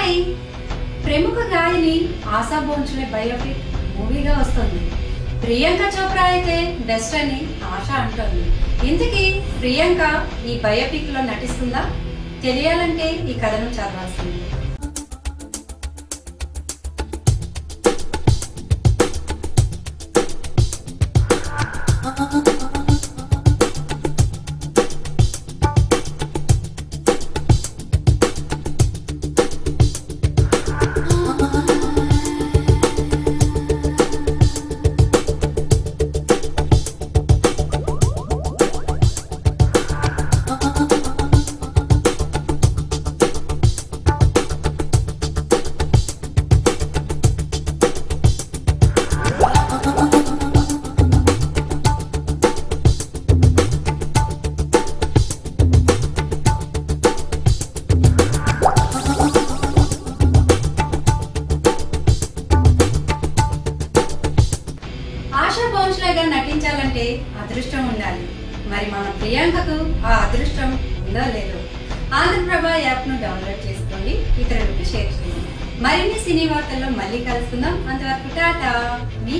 Hi, ప్రముఖ గాయని ASHA Bhonsle biopic మూవీగా వస్తుంది. ప్రియాంక చోప్రా అయితే బెస్ట్ అని ఆశ అంటోంది. ఇంతకీ ప్రియాంక ఈ బయోపిక్ లో నటిస్తుందా? తెలియాలంటే ఈ కథను చదవాల్సింది. ఆశా భోంస్లేగా నటించాలంటే అదృష్టం ఉండాలి. మరి మన ప్రియాంకకు ఆ అదృష్టం ఉందో లేదో? ఆంధ్రప్రభ యాప్ ను డౌన్లోడ్ చేసుకోండి, ఇతరులకు షేర్ చేయండి. మరిన్ని సినీ వార్తల్లో మళ్ళీ కలుసుకుందాం. అంతవరకు టాటా, మీ